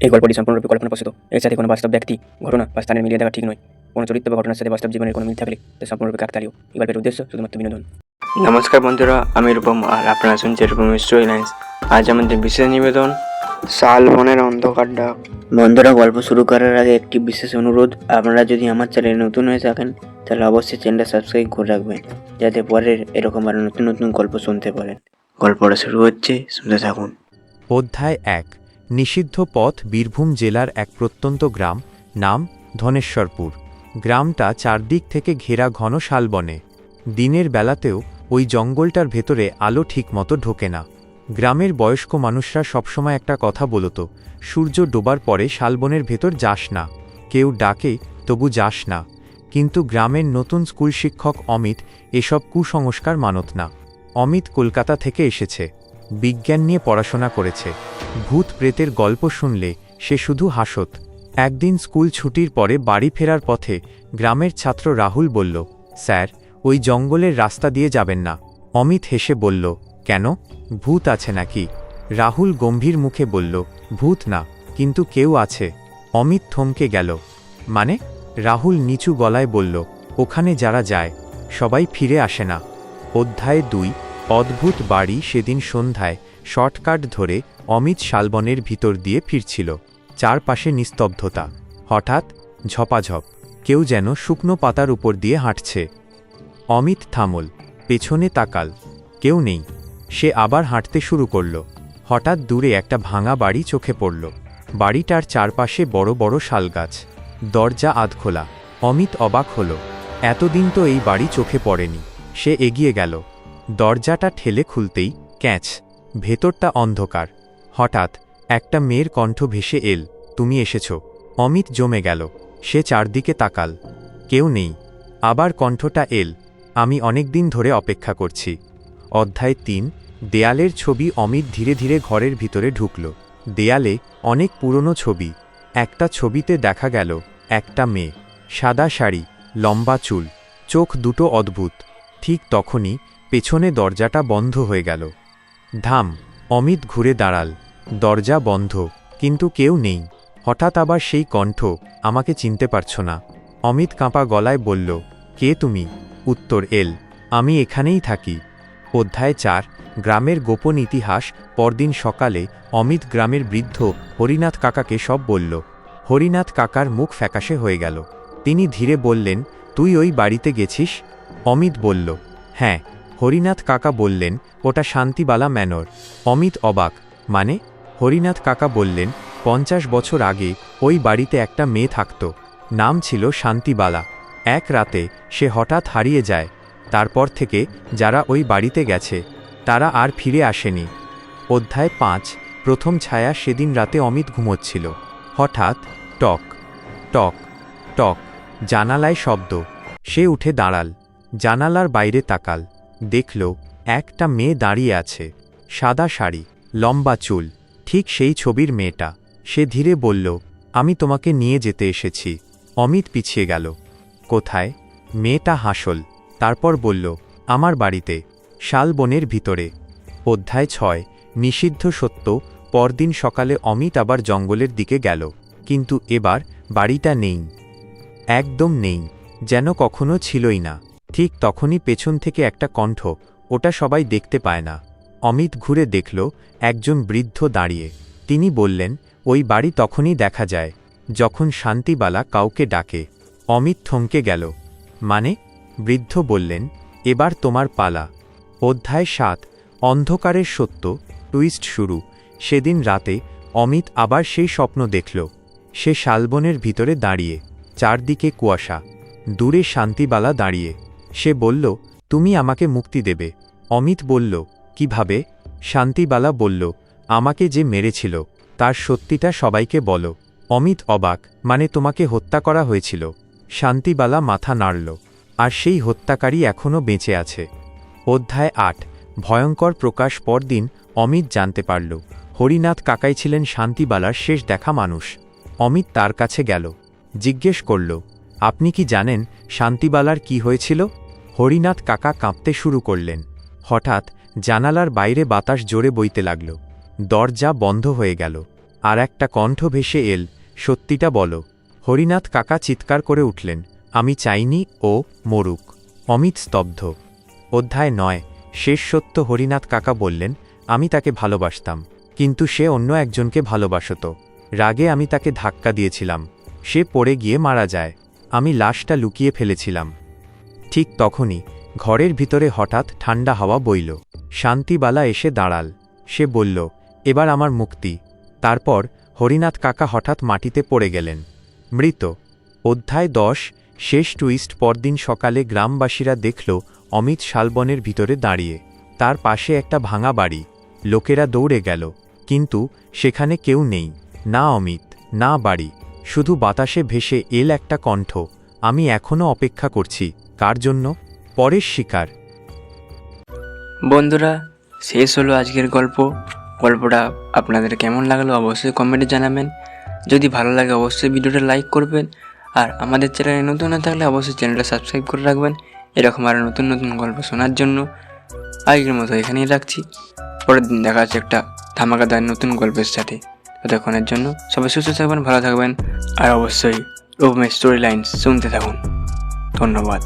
এই গল্পটি সম্পূর্ণরূপে কল্পনাপ্রসূত। এর সাথে কোনো বাস্তব ব্যক্তি, ঘটনা বা স্থানের মিলিয়ে দেওয়া ঠিক নয়। কোনো চরিত্র বা ঘটনার সাথে বাস্তব জীবনের কোনো মিল থাকলে তা সম্পূর্ণরূপে কাকতালীয়। এই গল্পের উদ্দেশ্য শুধুমাত্র বিনোদন। নমস্কার বন্ধুরা, আমি রূপম আর আপনারা শুনছেন রূপম স্টোরি লাইন্স। আজ আমাদের বিশেষ নিবেদন, শালবনের অন্ধকার ডাক। বন্ধুরা, গল্প শুরু করার আগে একটি বিশেষ অনুরোধ, আপনারা যদি আমার চ্যানেলে নতুন হয়ে থাকেন তাহলে অবশ্যই চ্যানেলটা সাবস্ক্রাইব করে রাখবেন, যাতে পরের এরকম আরও নতুন নতুন গল্প শুনতে পারেন। গল্পটা শুরু হচ্ছে, শুনতে থাকুন। অধ্যায় ১। নিষিদ্ধ পথ। বীরভূম জেলার এক প্রত্যন্ত গ্রাম, নাম ধনেশ্বরপুর। গ্রামটা চারদিক থেকে ঘেরা ঘন শালবনে। দিনের বেলাতেও ওই জঙ্গলটার ভেতরে আলো ঠিকমতো ঢোকে না। গ্রামের বয়স্ক মানুষরা সবসময় একটা কথা বলতো, সূর্য ডোবার পরে শালবনের ভেতর যাস না। কেউ ডাকে তবু যাস না। কিন্তু গ্রামের নতুন স্কুল শিক্ষক অমিত এসব কুসংস্কার মানত না। অমিত কলকাতা থেকে এসেছে, বিজ্ঞান নিয়ে পড়াশোনা করেছে। ভূত প্রেতের গল্প শুনলে সে শুধু হাসত। একদিন স্কুল ছুটির পরে বাড়ি ফেরার পথে গ্রামের ছাত্র রাহুল বলল, স্যার, ওই জঙ্গলের রাস্তা দিয়ে যাবেন না। অমিত হেসে বলল, কেন, ভূত আছে নাকি? রাহুল গম্ভীর মুখে বলল, ভূত না, কিন্তু কেউ আছে। অমিত থমকে গেল। মানে? রাহুল নিচু গলায় বলল, ওখানে যারা যায় সবাই ফিরে আসে না। অধ্যায় ২। অদ্ভুত বাড়ি। সেদিন সন্ধ্যায় শর্টকাট ধরে অমিত শালবনের ভিতর দিয়ে ফিরছিল। চারপাশে নিস্তব্ধতা। হঠাৎ ঝপাঝপ, কেউ যেন শুকনো পাতার উপর দিয়ে হাঁটছে। অমিত থামল, পেছনে তাকাল, কেউ নেই। সে আবার হাঁটতে শুরু করল। হঠাৎ দূরে একটা ভাঙা বাড়ি চোখে পড়ল। বাড়িটার চারপাশে বড় বড় শালগাছ, দরজা আধখোলা। অমিত অবাক হল, এতদিন তো এই বাড়ি চোখে পড়েনি। সে এগিয়ে গেল। দরজাটা ঠেলে খুলতেই ক্যাঁচ, ভেতরটা অন্ধকার। হঠাৎ একটা মেয়ের কণ্ঠ ভেসে এল, তুমি এসেছ। অমিত জমে গেল। সে চারদিকে তাকাল, কেউ নেই। আবার কণ্ঠটা এল, আমি অনেকদিন ধরে অপেক্ষা করছি। অধ্যায় ৩। দেয়ালের ছবি। অমিত ধীরে ধীরে ঘরের ভিতরে ঢুকল। দেয়ালে অনেক পুরনো ছবি। একটা ছবিতে দেখা গেল একটা মেয়ে, সাদা শাড়ি, লম্বা চুল, চোখ দুটো অদ্ভুত। ঠিক তখনই পেছনে দরজাটা বন্ধ হয়ে গেল। ধাম! অমিত ঘুরে দাঁড়াল। দরজা বন্ধ, কিন্তু কেউ নেই। হঠাৎ আবার সেই কণ্ঠ, আমাকে চিনতে পারছো না? অমিত কাঁপা গলায় বলল, কে তুমি? উত্তর এল, আমি এখানেই থাকি। অধ্যায় ৪। গ্রামের গোপন ইতিহাস। পরদিন সকালে অমিত গ্রামের বৃদ্ধ হরিনাথ কাকাকে সব বলল। হরিনাথ কাকার মুখ ফ্যাকাশে হয়ে গেল। তিনি ধীরে বললেন, তুই ওই বাড়িতে গেছিস? অমিত বলল, হ্যাঁ। হরিনাথ কাকা বললেন, ওটা শান্তিবালা ম্যানর। অমিত অবাক, মানে? হরিনাথ কাকা বললেন, ৫০ বছর আগে ওই বাড়িতে একটা মেয়ে থাকত, নাম ছিল শান্তিবালা। এক রাতে সে হঠাৎ হারিয়ে যায়। তারপর থেকে যারা ওই বাড়িতে গেছে তারা আর ফিরে আসেনি। অধ্যায় ৫। প্রথম ছায়া। সেদিন রাতে অমিত ঘুমোচ্ছিল। হঠাৎ টক টক টক, জানালায় শব্দ। সে উঠে দাঁড়াল, জানালার বাইরে তাকাল। দেখল একটা মেয়ে দাঁড়িয়ে আছে, সাদা শাড়ি, লম্বা চুল, ঠিক সেই ছবির মেয়েটা। সে ধীরে বলল, আমি তোমাকে নিয়ে যেতে এসেছি। অমিত পিছিয়ে গেল। কোথায়? মেয়েটা হাসল, তারপর বলল, আমার বাড়িতে, শালবনের ভিতরে। অধ্যায় ৬। নিষিদ্ধ সত্য। পরদিন সকালে অমিত আবার জঙ্গলের দিকে গেল, কিন্তু এবার বাড়িটা নেই, একদম নেই, যেন কখনো ছিলই না। ঠিক তখনই পেছন থেকে একটা কণ্ঠ, ওটা সবাই দেখতে পায় না। অমিত ঘুরে দেখল একজন বৃদ্ধ দাঁড়িয়ে। তিনি বললেন, ওই বাড়ি তখনই দেখা যায় যখন শান্তিবালা কাউকে ডাকে। অমিত থমকে গেল, মানে? বৃদ্ধ বললেন, এবার তোমার পালা। অধ্যায় ৭। অন্ধকারের সত্য। টুইস্ট শুরু। সেদিন রাতে অমিত আবার সেই স্বপ্ন দেখল। সে শালবনের ভিতরে দাঁড়িয়ে, চারদিকে কুয়াশা, দূরে শান্তিবালা দাঁড়িয়ে। সে বলল, তুমি আমাকে মুক্তি দেবে। অমিত বলল, কিভাবে? শান্তিবালা বলল, আমাকে যে মেরেছিল তার সত্যিটা সবাইকে বলো। অমিত অবাক, মানে তোমাকে হত্যা করা হয়েছিল? শান্তিবালা মাথা নাড়ল, আর সেই হত্যাকারী এখনও বেঁচে আছে। অধ্যায় ৮। ভয়ঙ্কর প্রকাশ। পরদিন অমিত জানতে পারল হরিনাথ কাকাই ছিলেন শান্তিবালার শেষ দেখা মানুষ। অমিত তার কাছে গেল, জিজ্ঞেস করল, আপনি কি জানেন শান্তিবালার কি হয়েছিল? হরিনাথ কাকা কাঁপতে শুরু করলেন। হঠাৎ জানালার বাইরে বাতাস জোরে বইতে লাগল। দরজা বন্ধ হয়ে গেল। আর একটা কণ্ঠ ভেসে এল, সত্যিটা বলো। হরিনাথ কাকা চিৎকার করে উঠলেন, আমি চাইনি ও মরুক। অমিত স্তব্ধ। অধ্যায় 9। শেষ সত্য। হরিনাথ কাকা বললেন, আমি তাকে ভালোবাসতাম, কিন্তু সে অন্য একজনকে ভালোবাসত। রাগে আমি তাকে ধাক্কা দিয়েছিলাম, সে পড়ে গিয়ে মারা যায়। আমি লাশটা লুকিয়ে ফেলেছিলাম। ঠিক তখনই ঘরের ভিতরে হঠাৎ ঠান্ডা হাওয়া বইল। শান্তিবালা এসে দাঁড়াল। সে বলল, এবার আমার মুক্তি। তারপর হরিনাথ কাকা হঠাৎ মাটিতে পড়ে গেলেন, মৃত। অধ্যায় 10। শেষ টুইস্ট। পরদিন সকালে গ্রামবাসীরা দেখল অমিত শালবনের ভিতরে দাঁড়িয়ে। তার পাশে একটা ভাঙা বাড়ি। লোকেরা দৌড়ে গেল, কিন্তু সেখানে কেউ নেই, না অমিত, না বাড়ি। শুধু বাতাসে ভেসে এল একটা কণ্ঠ, আমি এখনও অপেক্ষা করছি। কার জন্য? পরের শিকার। বন্ধুরা, শেষ হলো আজকের গল্পটা আপনাদের কেমন লাগলো অবশ্যই কমেন্টে জানাবেন। যদি ভালো লাগে অবশ্যই ভিডিওটা লাইক করবেন, আর আমাদের চ্যানেলে নতুন না থাকলে অবশ্যই চ্যানেলটা সাবস্ক্রাইব করে রাখবেন এরকম আরও নতুন নতুন গল্প শোনার জন্য। আজকের মতো এখানেই রাখছি। পরের দিন দেখা যাচ্ছে একটা ধামাকাদার নতুন গল্পের সাথে। ততক্ষণের জন্য সবাই সুস্থ থাকবেন, ভালো থাকবেন, আর অবশ্যই রূপমের স্টোরি লাইন শুনতে থাকুন। ধন্যবাদ।